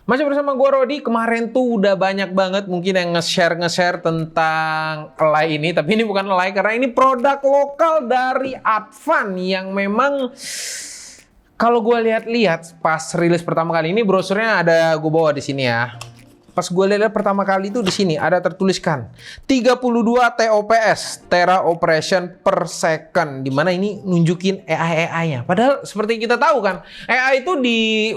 Masih bersama gue Rodi. Kemarin tuh udah banyak banget mungkin yang nge-share tentang Elai ini. Tapi ini bukan Elai karena ini produk lokal dari Advan yang memang kalau gue lihat-lihat pas rilis pertama kali ini, brosurnya ada gue bawa di sini ya. Pas gue lihat pertama kali itu di sini ada tertuliskan 32 TOPS Tera Operation per second, dimana ini nunjukin AI-nya. Padahal seperti kita tahu kan, AI itu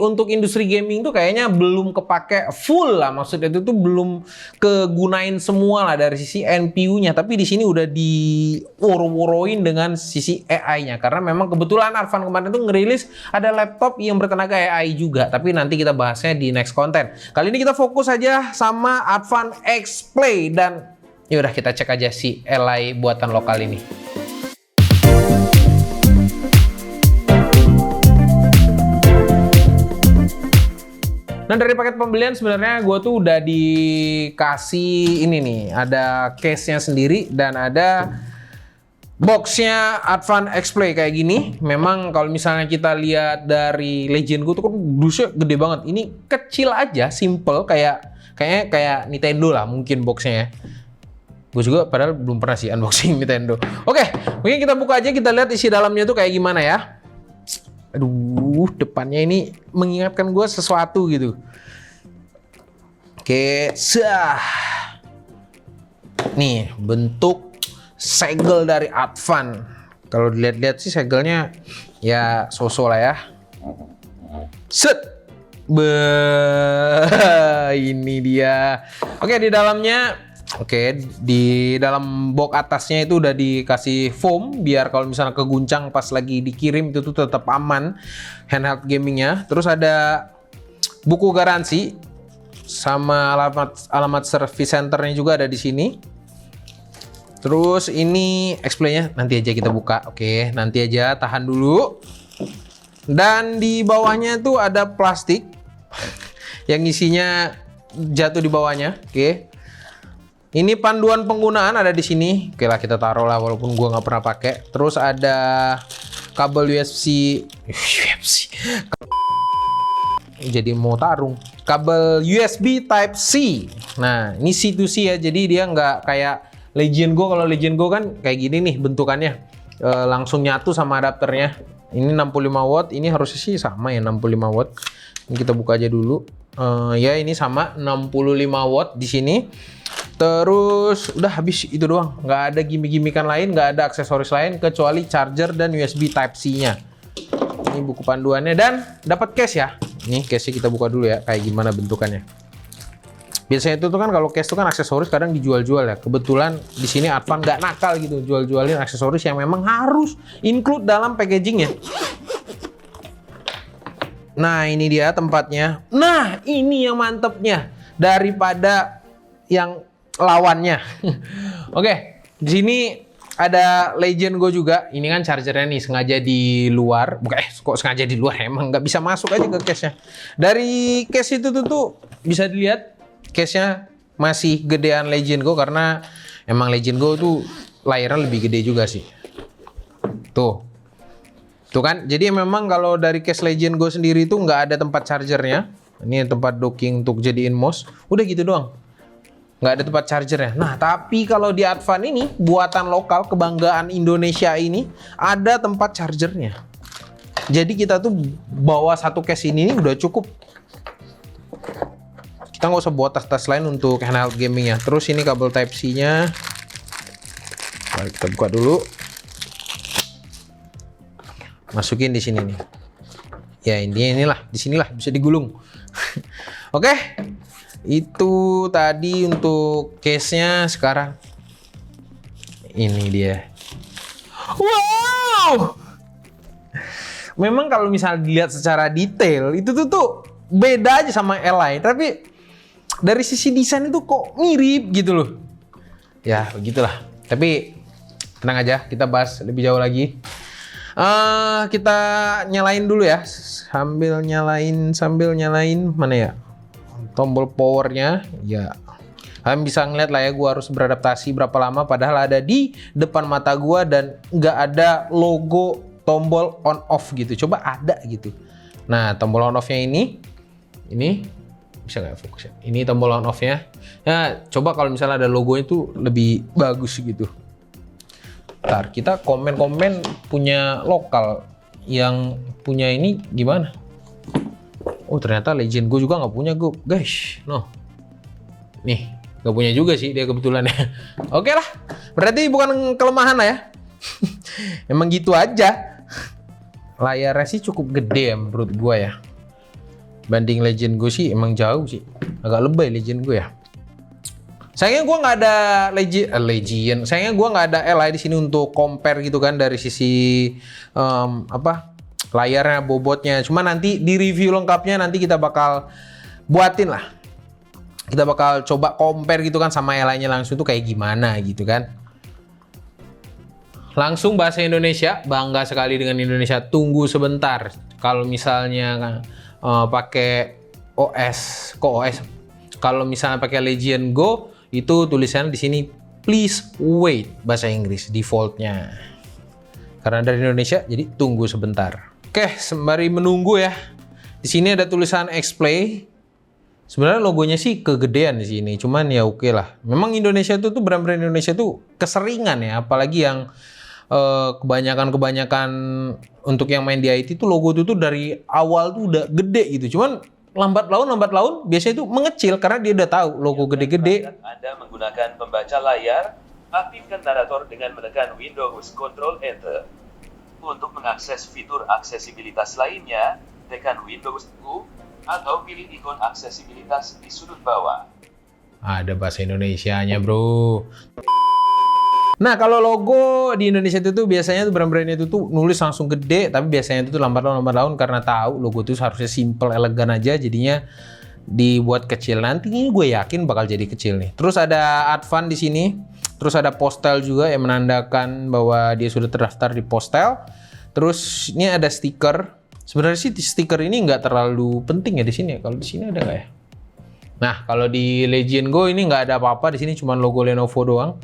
untuk industri gaming tuh kayaknya belum kepake full lah, maksudnya itu tuh belum kegunain semua lah dari sisi NPU-nya. Tapi di sini udah diworo-woroin dengan sisi AI-nya karena memang kebetulan Advan kemarin tuh ngerilis ada laptop yang bertenaga AI juga. Tapi nanti kita bahasnya di next konten. Kali ini kita fokus aja sama Advan X-Play dan yaudah kita cek aja si Elai buatan lokal ini. Nah, dari paket pembelian sebenarnya gue tuh udah dikasih ini nih, ada case-nya sendiri dan ada boxnya Advan X-Play kayak gini. Memang kalau misalnya kita lihat dari Legend gue tuh kan dusnya gede banget. Ini kecil aja, simple kayak Nintendo lah mungkin boxnya ya. Gue juga padahal belum pernah sih unboxing Nintendo. Oke, mungkin kita buka aja, kita lihat isi dalamnya tuh kayak gimana ya. Aduh, depannya ini mengingatkan gue sesuatu gitu. Oke, nih bentuk segel dari Advan. Kalau dilihat-lihat sih segelnya ya so-so lah ya. Set. Ini dia. Oke, di dalamnya, di dalam box atasnya itu udah dikasih foam biar kalau misalnya keguncang pas lagi dikirim itu tuh tetap aman handheld gamingnya. Terus ada buku garansi sama alamat service centernya juga ada di sini. Terus ini X-Play-nya nanti aja kita buka. Oke, nanti aja, tahan dulu. Dan di bawahnya tuh ada plastik yang isinya jatuh di bawahnya. Oke. Ini panduan penggunaan ada di sini. Oke lah, kita taruh lah walaupun gua nggak pernah pakai. Terus ada kabel USB. Jadi mau tarung. Kabel USB Type C. Nah, ini C to C ya. Jadi dia nggak kayak Legend Go. Kalau Legend Go kan kayak gini nih bentukannya. Langsung nyatu sama adapternya. Ini 65 watt. Ini harusnya sih sama ya 65 watt. Ini kita buka aja dulu. Ya ini sama 65 watt di sini. Terus udah habis itu doang. Nggak ada gimmick-gimmickan lain, nggak ada aksesoris lain kecuali charger dan USB Type C-nya. Ini buku panduannya dan dapat case ya. Ini case-nya kita buka dulu ya, kayak gimana bentukannya. Biasanya itu tuh kan kalau case itu kan aksesoris kadang dijual-jual ya. Kebetulan di sini Advan nggak nakal gitu jual-jualin aksesoris yang memang harus include dalam packagingnya. Nah, ini dia tempatnya. Nah, ini yang mantepnya daripada yang lawannya. Oke, di sini ada Legend Go juga. Ini kan chargernya nih sengaja di luar. Bukan, kok sengaja di luar? Emang nggak bisa masuk aja ke case-nya. Dari case itu tuh bisa dilihat case-nya masih gedean Legend Go karena emang Legend Go tuh layarnya lebih gede juga sih. Tuh kan, jadi memang kalau dari case Legend Go sendiri itu nggak ada tempat chargernya. Ini tempat docking untuk jadiin mouse. Udah gitu doang. Nggak ada tempat chargernya. Nah, tapi kalau di Advan ini, buatan lokal, kebanggaan Indonesia ini, ada tempat chargernya. Jadi kita tuh bawa satu case ini udah cukup. Kita nggak usah bawa tas-tas lain untuk handheld gamingnya. Terus ini kabel Type C-nya. Mari kita buka dulu. Masukin di sini nih. Ya inilah, di sinilah bisa digulung. Oke. Itu tadi untuk case-nya. Sekarang ini dia. Wow! Memang kalau misalnya dilihat secara detail itu tuh beda aja sama Elai, tapi dari sisi desain itu kok mirip gitu loh. Ya, begitulah. Tapi tenang aja, kita bahas lebih jauh lagi. Kita nyalain dulu ya, sambil nyalain mana ya tombol powernya ya. Kalian bisa ngeliat lah ya, gua harus beradaptasi berapa lama padahal ada di depan mata gua dan nggak ada logo tombol on off gitu. Coba ada gitu. Nah, tombol on off-nya ini bisa nggak fokus ya? Ini tombol on off-nya. Ya, coba kalau misalnya ada logonya itu lebih bagus gitu. Ntar kita komen-komen punya lokal yang punya ini gimana? Oh ternyata Legend Go juga nggak punya Go, guys. No, nih nggak punya juga sih dia kebetulan ya. Oke lah, berarti bukan kelemahan lah ya. Emang gitu aja. Layarnya sih cukup gede ya menurut gua ya. Banding Legend Go sih emang jauh sih. Agak lebay Legend Go ya. Sayangnya gue nggak ada Legion. Sayangnya gue nggak ada Li di sini untuk compare gitu kan dari sisi layarnya, bobotnya. Cuma nanti di review lengkapnya nanti kita bakal buatin lah. Kita bakal coba compare gitu kan sama Li-nya langsung tuh kayak gimana gitu kan. Langsung bahasa Indonesia, bangga sekali dengan Indonesia. Tunggu sebentar. Kalau misalnya pakai OS, kalau misalnya pakai Legion Go itu tulisannya di sini please wait bahasa Inggris defaultnya. Karena dari Indonesia jadi tunggu sebentar. Oke, sembari menunggu ya. Di sini ada tulisan X-Play. Sebenarnya logonya sih kegedean di sini, cuman ya oke lah. Memang Indonesia tuh brand-brand Indonesia tuh keseringan ya, apalagi yang kebanyakan untuk yang main di IT tuh logo tuh dari awal tuh udah gede gitu. Cuman lambat laun biasanya itu mengecil karena dia udah tahu logo gede-gede. Anda menggunakan pembaca layar, aktifkan narator dengan menekan Windows Ctrl Enter. Untuk mengakses fitur aksesibilitas lainnya, tekan Windows U atau pilih ikon aksesibilitas di sudut bawah. Ada bahasa Indonesianya, bro. Nah, kalau logo di Indonesia itu tuh biasanya tuh brand-brandnya itu tuh nulis langsung gede, tapi biasanya itu tuh lambat laun karena tahu logo itu harusnya simple, elegan aja, jadinya dibuat kecil. Nanti ini gue yakin bakal jadi kecil nih. Terus ada Advan di sini, terus ada Postel juga yang menandakan bahwa dia sudah terdaftar di Postel. Terus ini ada stiker. Sebenarnya sih stiker ini nggak terlalu penting ya di sini. Kalau di sini ada nggak ya? Nah, kalau di Legion Go ini nggak ada apa-apa di sini, cuma logo Lenovo doang.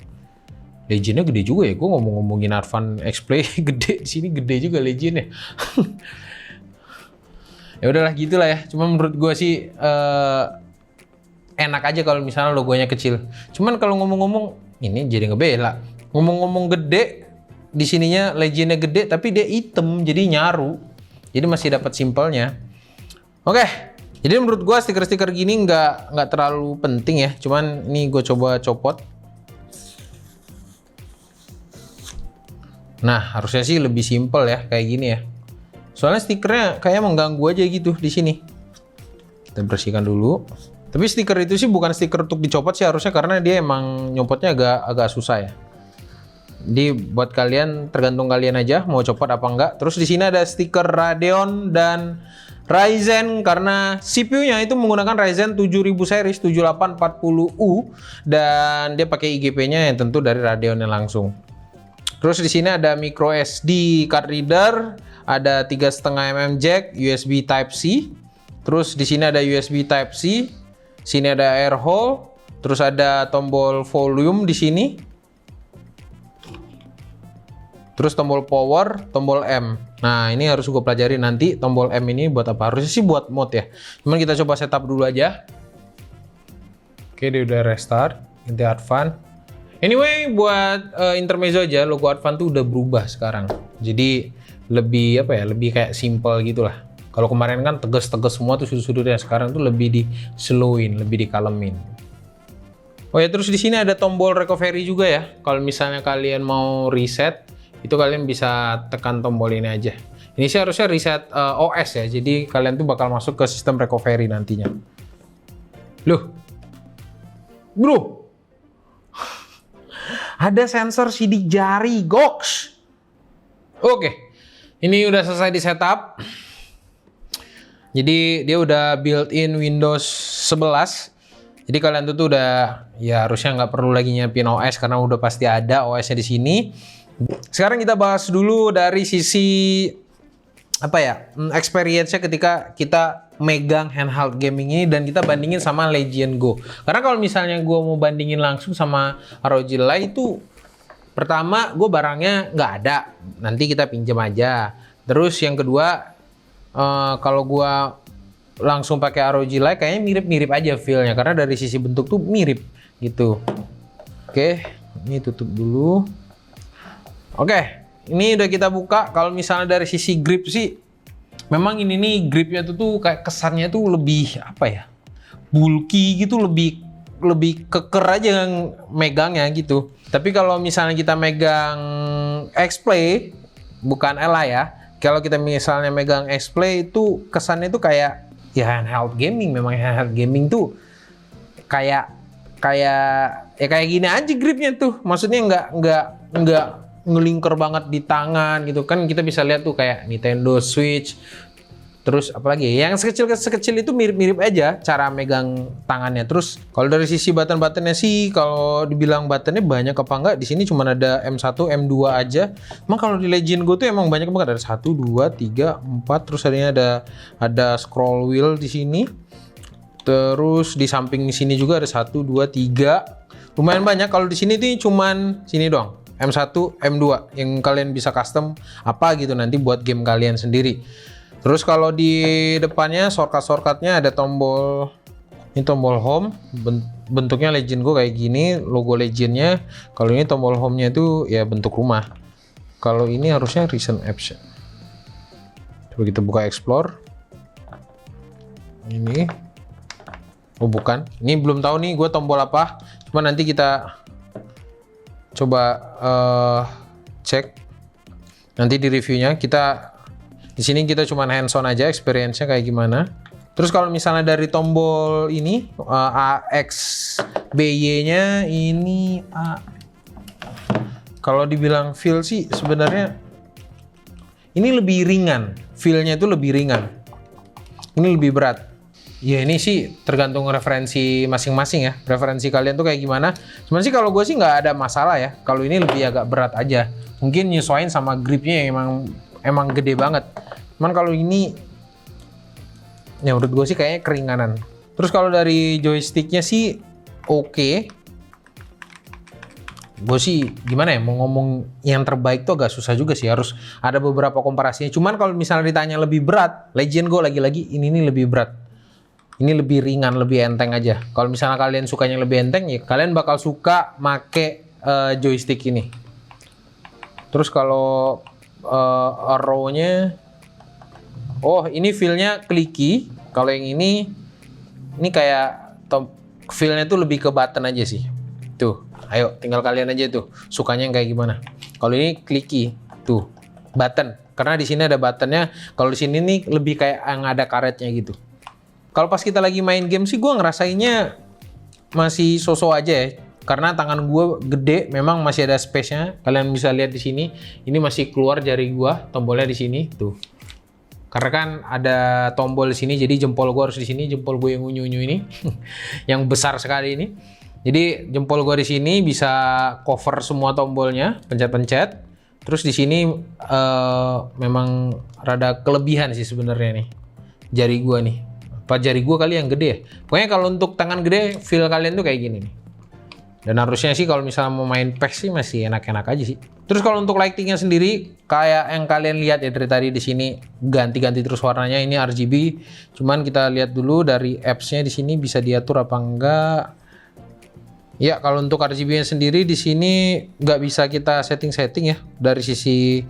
Legendnya gede juga ya, gue ngomongin Advan X-Play gede, di sini gede juga Legendnya. Ya udahlah gitulah ya. Cuma menurut gue sih enak aja kalau misalnya logonya kecil. Cuman kalau ngomong-ngomong ini jadi ngebela. Ngomong-ngomong gede, di sininya Legendnya gede tapi dia hitam jadi nyaru. Jadi masih dapat simpelnya. Oke. Jadi menurut gue stiker-stiker gini nggak terlalu penting ya. Cuman ini gue coba copot. Nah, harusnya sih lebih simpel ya kayak gini ya. Soalnya stikernya kayak mengganggu aja gitu di sini. Kita bersihkan dulu. Tapi stiker itu sih bukan stiker untuk dicopot sih harusnya, karena dia emang nyopotnya agak susah ya. Jadi buat kalian tergantung kalian aja mau copot apa enggak. Terus di sini ada stiker Radeon dan Ryzen karena CPU-nya itu menggunakan Ryzen 7000 series 7840U dan dia pakai IGP-nya yang tentu dari Radeon-nya langsung. Terus di sini ada micro SD card reader, ada 3,5 mm jack, USB Type C. Terus di sini ada USB Type C. Sini ada air hole. Terus ada tombol volume di sini. Terus tombol power, tombol M. Nah, ini harus gue pelajari nanti tombol M ini buat apa? Harusnya sih buat mode ya. Cuman kita coba setup dulu aja. Oke, dia udah restart. Ganti Advan. Anyway, buat intermezzo aja, logo Advan tuh udah berubah sekarang. Jadi lebih apa ya, lebih kayak simple gitulah. Kalau kemarin kan tegas-tegas semua tuh sudut-sudutnya, sekarang tuh lebih di slowin, lebih dikalemin. Oh ya, terus di sini ada tombol recovery juga ya. Kalau misalnya kalian mau reset, itu kalian bisa tekan tombol ini aja. Ini sih harusnya reset OS ya, jadi kalian tuh bakal masuk ke sistem recovery nantinya. Loh, bro. Ada sensor sidik jari, goks. Oke, ini udah selesai di setup. Jadi dia udah built-in Windows 11. Jadi kalian tuh udah ya harusnya nggak perlu lagi nyiapin OS karena udah pasti ada OS-nya di sini. Sekarang kita bahas dulu dari sisi apa ya, experience-nya ketika kita megang handheld gaming ini dan kita bandingin sama Legion Go. Karena kalau misalnya gue mau bandingin langsung sama ROG Ally itu, pertama gue barangnya nggak ada, nanti kita pinjam aja. Terus yang kedua, kalau gue langsung pakai ROG Lite kayaknya mirip-mirip aja feel-nya karena dari sisi bentuk tuh mirip gitu. Oke, ini tutup dulu. Oke, ini udah kita buka. Kalau misalnya dari sisi grip sih, memang ini nih gripnya tuh kayak kesannya tuh lebih apa ya? Bulky gitu, lebih keker aja yang megangnya gitu. Tapi kalau misalnya kita megang X-Play, bukan Ella ya. Kalau kita misalnya megang X-Play itu kesannya tuh kayak ya handheld gaming. Memang handheld gaming tuh kayak ya kayak gini aja gripnya tuh. Maksudnya nggak ngelingker banget di tangan gitu kan. Kita bisa lihat tuh kayak Nintendo Switch. Terus apalagi yang sekecil itu mirip-mirip aja cara megang tangannya. Terus kalau dari sisi button-buttonnya sih, kalau dibilang buttonnya banyak apa enggak, di sini cuma ada M1, M2 aja. Emang kalau di Legend Go tuh emang banyak banget, ada 1, 2, 3, 4. Terus ada scroll wheel di sini. Terus di samping sini juga ada 1, 2, 3. Lumayan banyak. Kalau di sini tuh cuman sini doang. M1, M2 yang kalian bisa custom apa gitu nanti buat game kalian sendiri. Terus kalau di depannya shortcut-shortcutnya ada tombol, ini tombol home, bentuknya Legend Go kayak gini, logo Legendnya. Kalau ini tombol home-nya itu ya bentuk rumah. Kalau ini harusnya recent apps. Coba kita buka explore. Ini, oh bukan, ini belum tahu nih gue tombol apa. Cuma nanti kita coba cek. Nanti di reviewnya di sini kita cuma hands-on aja, experience-nya kayak gimana. Terus kalau misalnya dari tombol ini AX BY-nya ini kalau dibilang feel sih sebenarnya ini lebih ringan, feel-nya itu lebih ringan. Ini lebih berat. Ya ini sih tergantung referensi masing-masing ya. Referensi kalian tuh kayak gimana. Cuman sih kalau gue sih nggak ada masalah ya. Kalau ini lebih agak berat aja. Mungkin nyesuaiin sama gripnya yang emang gede banget. Cuman kalau ini ya menurut gue sih kayaknya keringanan. Terus kalau dari joysticknya sih oke. Gue sih gimana ya, mau ngomong yang terbaik tuh agak susah juga sih. Harus ada beberapa komparasinya. Cuman kalau misalnya ditanya lebih berat, Legend Go lagi-lagi ini nih lebih berat. Ini lebih ringan, lebih enteng aja. Kalau misalnya kalian sukanya lebih enteng ya kalian bakal suka make joystick ini. Terus kalau arrow-nya, oh ini feel-nya clicky. Kalau yang ini kayak feel-nya tuh lebih ke button aja sih. Tuh, ayo tinggal kalian aja tuh sukanya yang kayak gimana. Kalau ini clicky, tuh button. Karena di sini ada buttonnya. Kalau di sini nih lebih kayak yang ada karetnya gitu. Kalau pas kita lagi main game sih gue ngerasainnya masih so-so aja ya. Karena tangan gue gede, memang masih ada space-nya. Kalian bisa lihat di sini, ini masih keluar jari gue, tombolnya di sini, tuh. Karena kan ada tombol di sini, jadi jempol gue harus di sini, jempol gue yang unyu-unyu ini, yang besar sekali ini. Jadi jempol gue di sini bisa cover semua tombolnya, pencet-pencet. Terus di sini memang rada kelebihan sih sebenarnya nih, jari gue nih. Apa jari gue kali yang gede ya? Pokoknya kalau untuk tangan gede, feel kalian tuh kayak gini nih. Dan harusnya sih kalau misalnya mau main PES sih masih enak-enak aja sih. Terus kalau untuk lightingnya sendiri kayak yang kalian lihat ya dari tadi di sini ganti-ganti terus warnanya, ini RGB. Cuman kita lihat dulu dari apps-nya di sini bisa diatur apa enggak. Ya kalau untuk RGB-nya sendiri di sini nggak bisa kita setting-setting ya dari sisi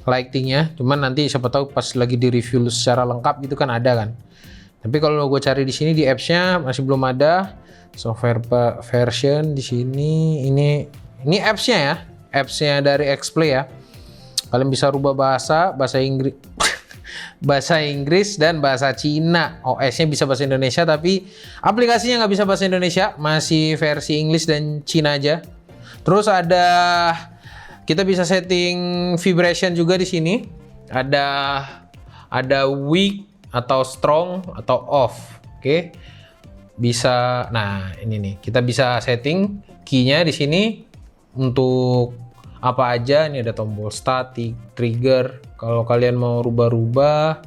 lightingnya. Cuman nanti siapa tahu pas lagi di review secara lengkap gitu kan ada kan. Tapi kalau gue cari di sini di apps-nya masih belum ada. Software version di sini ini apps-nya ya, apps-nya dari X-Play ya. Kalian bisa rubah bahasa Inggris, bahasa Inggris dan bahasa Cina. OS-nya bisa bahasa Indonesia tapi aplikasinya nggak bisa bahasa Indonesia, masih versi Inggris dan Cina aja. Terus kita bisa setting vibration juga di sini. Ada weak atau strong atau off, oke. Bisa, nah ini nih kita bisa setting key-nya di sini untuk apa aja. Ini ada tombol start, trigger. Kalau kalian mau rubah-rubah,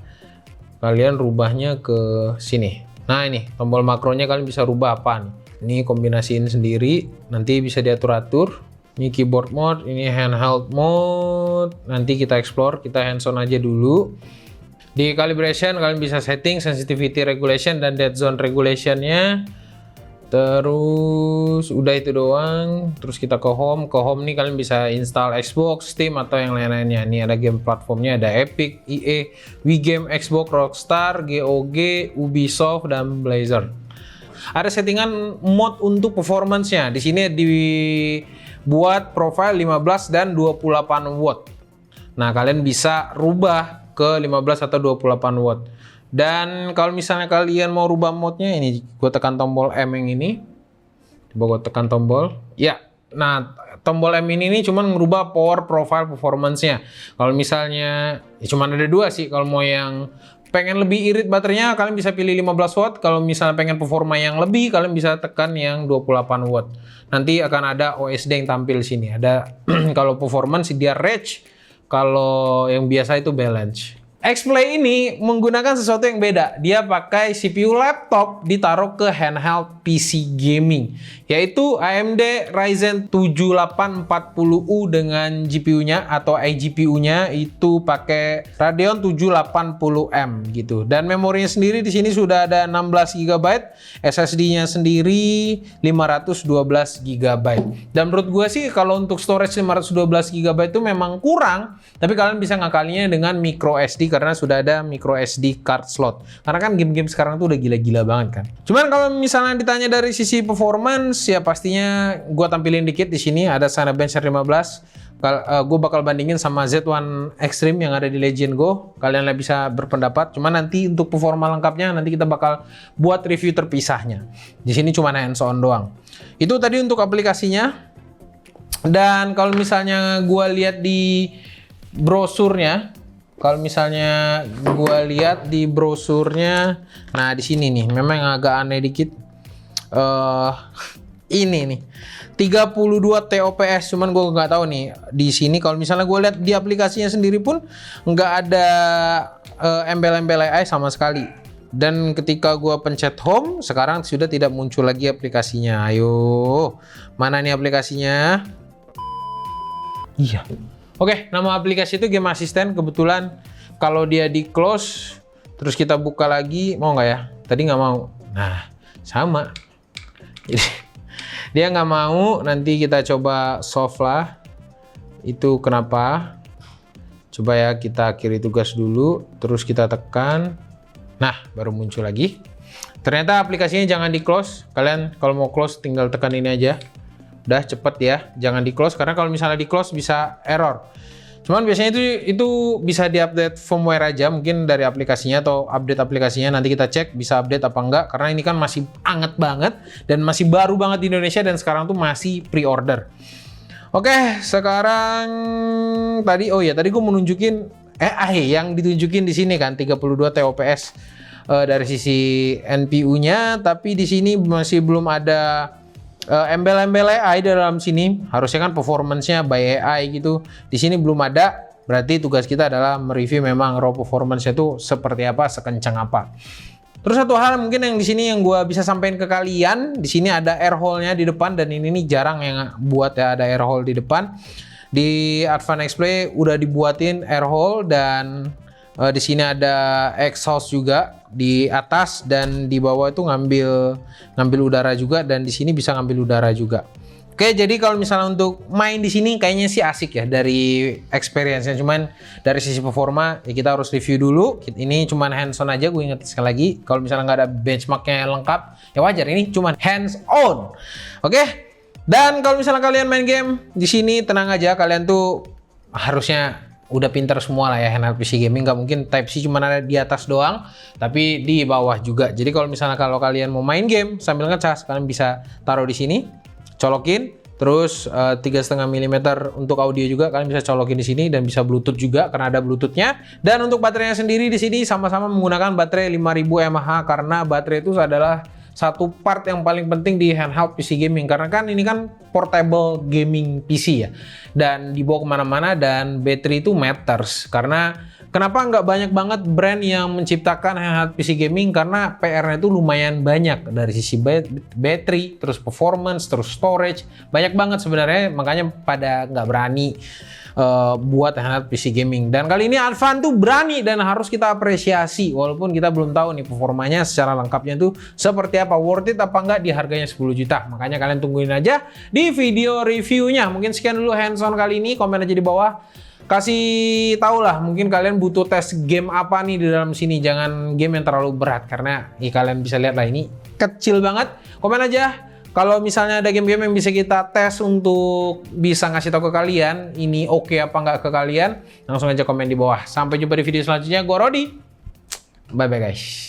kalian rubahnya ke sini. Nah ini tombol makronya kalian bisa rubah apa nih. Ini kombinasiin sendiri, nanti bisa diatur-atur. Ini keyboard mode, ini handheld mode. Nanti kita explore, kita hands-on aja dulu. Di calibration kalian bisa setting sensitivity regulation dan dead zone regulationnya. Terus udah itu doang. Terus kita ke home. Ke home nih kalian bisa install Xbox, Steam atau yang lain-lainnya. Ini ada game platformnya, ada Epic, EA, WeGame, Xbox, Rockstar, GOG, Ubisoft dan Blizzard. Ada settingan mod untuk performance-nya. Di sini dibuat profile 15 dan 28 watt. Nah, kalian bisa rubah ke 15 atau 28 watt. Dan kalau misalnya kalian mau rubah mode-nya, ini gue tekan tombol M yang ini. Coba gue tekan tombol. Ya, nah tombol M ini cuma merubah power profile performance-nya. Kalau misalnya, ya cuma ada dua sih. Kalau mau yang pengen lebih irit baterainya, kalian bisa pilih 15 watt. Kalau misalnya pengen performa yang lebih, kalian bisa tekan yang 28 watt. Nanti akan ada OSD yang tampil sini. Ada kalau performance dia range, kalau yang biasa itu balance. X-Play ini menggunakan sesuatu yang beda. Dia pakai CPU laptop ditaruh ke handheld PC gaming, yaitu AMD Ryzen 7840U dengan GPU-nya atau iGPU-nya itu pakai Radeon 780M gitu. Dan memorinya sendiri di sini sudah ada 16 GB, SSD-nya sendiri 512 GB. Dan menurut gue sih kalau untuk storage 512 GB itu memang kurang, tapi kalian bisa ngakalinya dengan micro SD karena sudah ada micro SD card slot. Karena kan game-game sekarang tuh udah gila-gila banget kan. Cuman kalau misalnya ditanya dari sisi performance, ya pastinya gue tampilin dikit di sini ada Cinebench R15. Gue bakal bandingin sama Z1 Extreme yang ada di Legend Go. Kalian lah bisa berpendapat. Cuman nanti untuk performa lengkapnya nanti kita bakal buat review terpisahnya. Di sini cuma hands on doang. Itu tadi untuk aplikasinya. Dan kalau misalnya gue lihat di brosurnya, kalau misalnya gue lihat di brosurnya, nah di sini nih, memang agak aneh dikit. Ini nih, 32 TOPS, cuman gue nggak tahu nih di sini. Kalau misalnya gue lihat di aplikasinya sendiri pun nggak ada embel-embel AI sama sekali. Dan ketika gue pencet home, sekarang sudah tidak muncul lagi aplikasinya. Ayo, mana nih aplikasinya? Iya. Oke, nama aplikasi itu Game Assistant. Kebetulan kalau dia di close, terus kita buka lagi, mau nggak ya? Tadi nggak mau. Nah, sama. Jadi, dia nggak mau, nanti kita coba solve lah. Itu kenapa? Coba ya, kita akhiri tugas dulu, terus kita tekan. Nah, baru muncul lagi. Ternyata aplikasinya jangan di close. Kalian kalau mau close tinggal tekan ini aja. Udah cepet ya, jangan di close karena kalau misalnya di close bisa error. Cuman biasanya itu bisa diupdate firmware aja, mungkin dari aplikasinya atau update aplikasinya. Nanti kita cek bisa update apa enggak, karena ini kan masih anget banget dan masih baru banget di Indonesia dan sekarang tuh masih pre-order. Oke, sekarang tadi tadi gue mau nunjukin yang ditunjukin di sini kan 32 TOPS dari sisi NPU-nya, tapi di sini masih belum ada embel-embel AI dalam sini. Harusnya kan performance-nya by AI gitu. Di sini belum ada. Berarti tugas kita adalah mereview memang raw performance-nya itu seperti apa, sekencang apa. Terus satu hal mungkin yang di sini yang gue bisa sampaikan ke kalian, di sini ada air hole-nya di depan dan ini nih jarang yang buat ya ada air hole di depan. Di Advanced X-Play udah dibuatin air hole dan di sini ada exhaust juga di atas dan di bawah itu ngambil udara juga, dan di sini bisa ngambil udara juga. Oke, jadi kalau misalnya untuk main di sini kayaknya sih asik ya dari experience-nya. Cuman dari sisi performa ya kita harus review dulu. Ini cuman hands on aja, gue ingetin sekali lagi. Kalau misalnya nggak ada benchmark-nya lengkap, ya wajar. Ini cuman hands on. Oke. Dan kalau misalnya kalian main game di sini tenang aja, kalian tuh harusnya udah pinter semua lah ya handheld PC gaming. Nggak mungkin Type C cuma ada di atas doang, tapi di bawah juga. Jadi kalau misalnya kalian mau main game sambil ngecas, kalian bisa taruh di sini, colokin, terus 3,5 mm untuk audio juga kalian bisa colokin di sini, dan bisa Bluetooth juga karena ada Bluetoothnya. Dan untuk baterainya sendiri di sini sama-sama menggunakan baterai 5000 mAh karena baterai itu adalah satu part yang paling penting di handheld PC gaming, karena kan ini kan portable gaming PC ya, dan dibawa kemana-mana, dan battery itu matters. Karena kenapa nggak banyak banget brand yang menciptakan handheld PC gaming, karena PR-nya itu lumayan banyak dari sisi battery, terus performance, terus storage, banyak banget sebenarnya, makanya pada nggak berani buat handheld PC gaming. Dan kali ini Advan tuh berani dan harus kita apresiasi, walaupun kita belum tahu nih performanya secara lengkapnya tuh seperti apa, worth it apa enggak di harganya 10 juta. Makanya kalian tungguin aja di video reviewnya. Mungkin sekian dulu hands-on kali ini, komen aja di bawah. Kasih tau lah, mungkin kalian butuh tes game apa nih di dalam sini. Jangan game yang terlalu berat, karena kalian bisa lihat lah ini kecil banget. Komen aja kalau misalnya ada game-game yang bisa kita tes untuk bisa ngasih tahu ke kalian ini oke apa nggak ke kalian. Langsung aja komen di bawah. Sampai jumpa di video selanjutnya. Gua Rodi. Bye bye guys.